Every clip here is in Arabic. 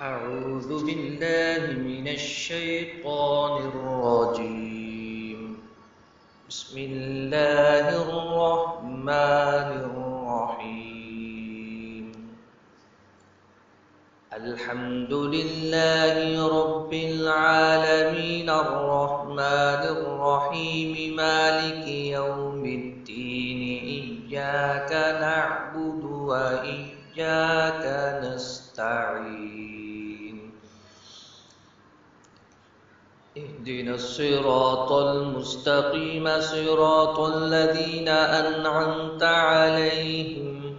أعوذ بالله من الشيطان الرجيم. بسم الله الرحمن الرحيم. الحمد لله رب العالمين الرحمن الرحيم مالك يوم الدين إياك نعبد وإياك نستعين. اهدنا الصراط المستقيم صراط الذين أنعمت عليهم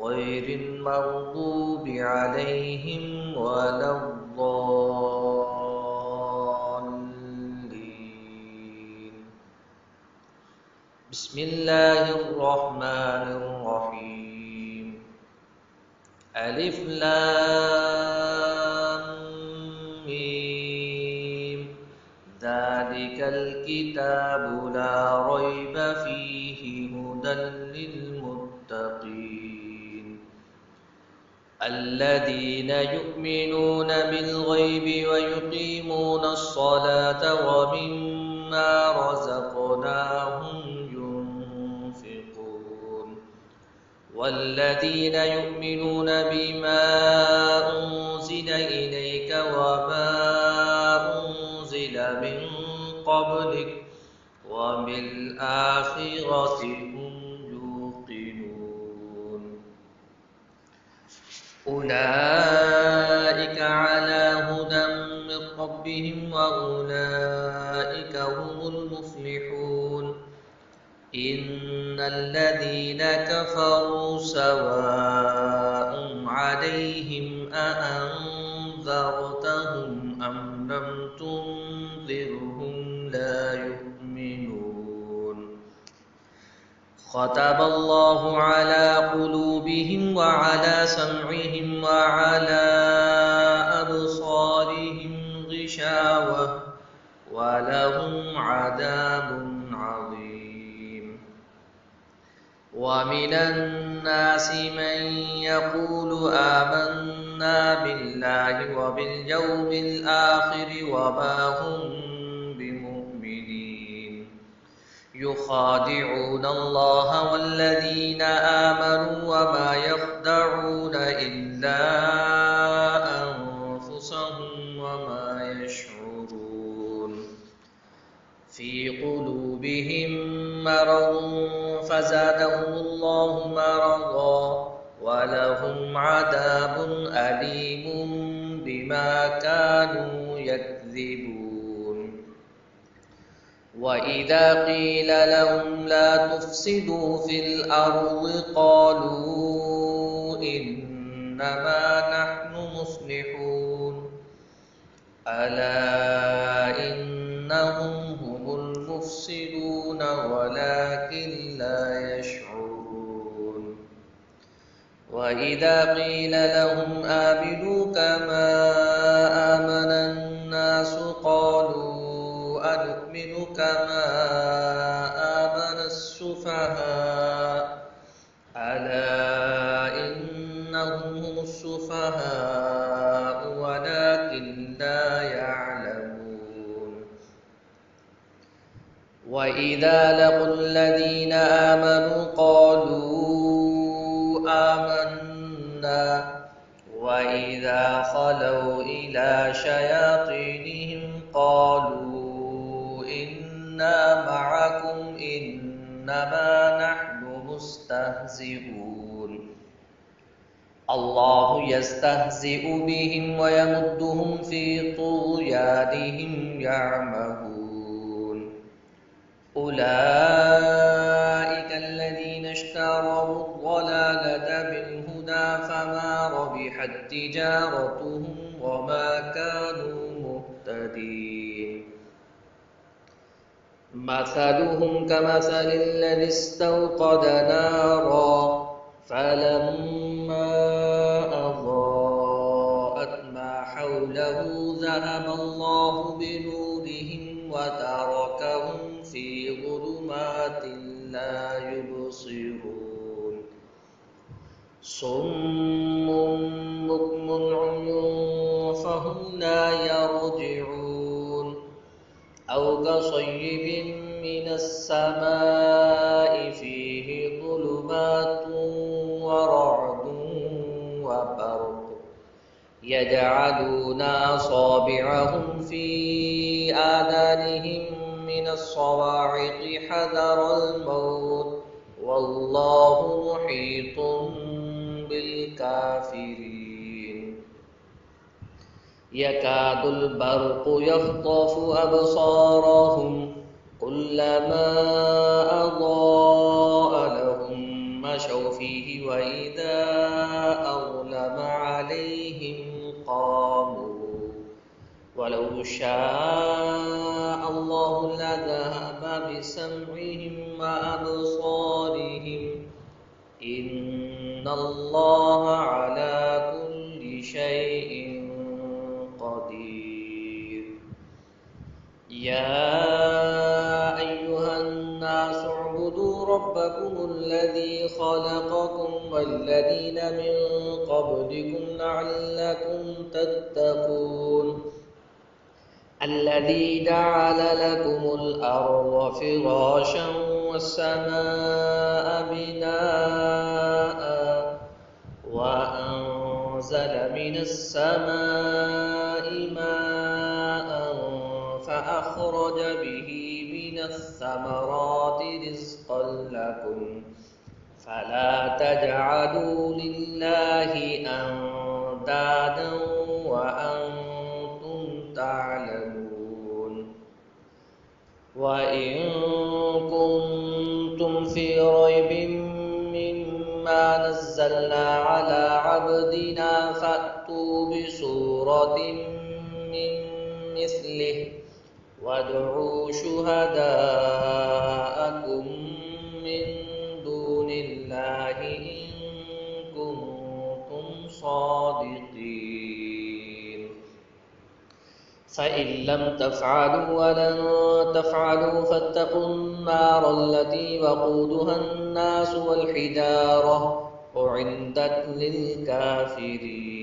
غير المغضوب عليهم ولا الضالين. بسم الله الرحمن الرحيم. ألف لام ميم. ذلك الكتاب لا ريب فيه هدى للمتقين الذين يؤمنون بالغيب ويقيمون الصلاة ومما رزقناهم ينفقون والذين يؤمنون بما أنزل إليك وما أنزل من قبلك وبالآخرة هم يوقنون. أولئك على هدى من ربهم وأولئك هم المفلحون. إن الذين كفروا سواء عليهم أأنذرتهم أم لم تنذرهم لا يؤمنون. ختم الله على قلوبهم وعلى سمعهم وعلى أبصارهم غشاوة ولهم عذاب عظيم. ومن الناس من يقول آمنا بالله وباليوم الآخر وما هم بمؤمنين. يخادعون الله والذين آمنوا وما يخدعون إلا أنفسهم وما يشعرون. في قلوبهم مرض فزادهم الله مرضا ولهم عذاب أليم بما كانوا يكذبون. وإذا قيل لهم لا تفسدوا في الأرض قالوا إنما نحن مصلحون ألا إنهم هم المفسدون ولكن لا يشعرون. وإذا قيل لهم آمنوا كما آمن الناس قالوا أنؤمن كما آمن السفهاء ألا إنهم هم السفهاء ولكن لا يعلمون. وإذا لقوا الذين آمنوا قالوا آمنا وإذا خلوا إلى شياطينهم قالوا إنا معكم إنما نحن مستهزئون. الله يستهزئ بهم ويمدهم في طغيانهم يعمهون. أولئك الذين اشتروا الضلالة بالهدى فما ربحت تجارتهم وما كانوا مهتدين. مثلهم كمثل الذي استوقد نارا فلما أضاءت ما حوله ذهب الله بنورهم وتركهم في ظلمات لا يبصرون. صم بكم عمي وهم لا يرجعون أو كصيب من السماء فيه ظلمات ورعد وبرق يجعلون أصابعهم في آذانهم من الصواعق حذر الموت والله محيط بالكافرين يكاد البرق يخطف أبصارهم كلما أضاء لهم مشوا فيه وإذا أظلم عليهم قاموا ولو شاء الله لذهب بسمعهم وأبصارهم إن الله على كل شيء قدير يا أيها الناس اعبدوا ربكم الذي خلقكم والذين من قبلكم لعلكم تتقون الذي جعل لكم الأرض فراشا والسماء بناء وأنزل من السماء ماء فأخرج به من الثمرات رزقا لكم فلا تجعلوا لله أندادا وأنتم تعلمون وإن كنتم في ريب مما نزلنا على عبدنا فأتوا بسورة من مثله وادعوا شهداءكم من دون الله إن كنتم صادقين فإن لم تفعلوا ولن تفعلوا فاتقوا النار التي وقودها الناس والحجارة أعدت للكافرين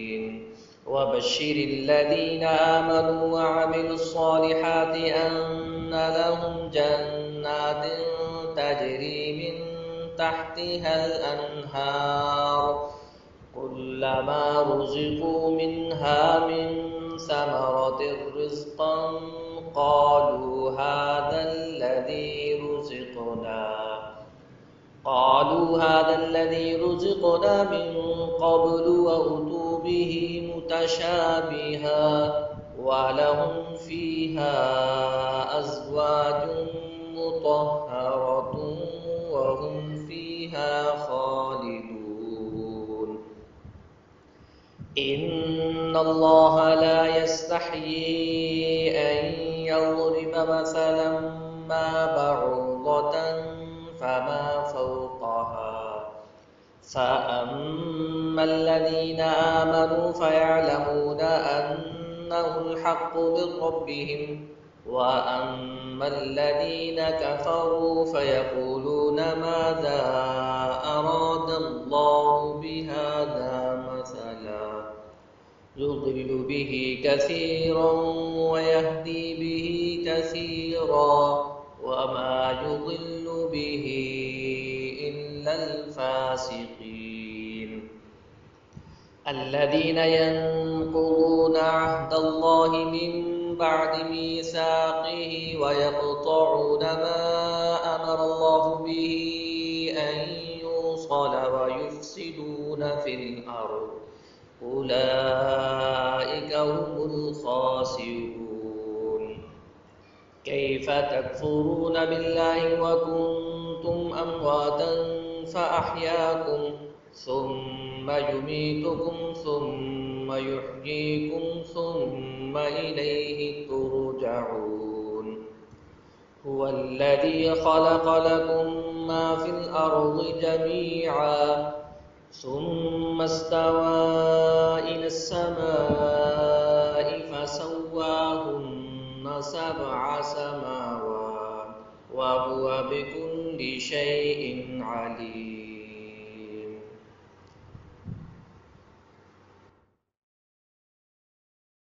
وبشر الذين آمنوا وعملوا الصالحات أن لهم جنات تجري من تحتها الأنهار كلما رزقوا منها من ثمرة رزقا قالوا هذا الذي رزقنا من قبل وأتوا به متشابها ولهم فيها أزواج مطهرة وهم فيها خالدون إن الله لا يستحيي أن يضرب مثلا ما بعوضة فما فوقها فأما الذين آمنوا فيعلمون أنه الحق من ربهم وأما الذين كفروا فيقولون ماذا أراد الله بهذا مثلا يضل به كثيرا ويهدي به كثيرا وما يضل به إلا الفاسقين الذين ينقضون عهد الله من بعد ميثاقه ويقطعون ما أمر الله به أن يوصل ويفسدون في الأرض أولئك هم الخاسرون كيف تكفرون بالله وكنتم أمواتا فأحياكم ثم يميتكم ثم يحييكم ثم إليه ترجعون هو الذي خلق لكم ما في الأرض جميعا ثم استوى إلى السماء فسواهن سبع سماوات وهو بكل شيء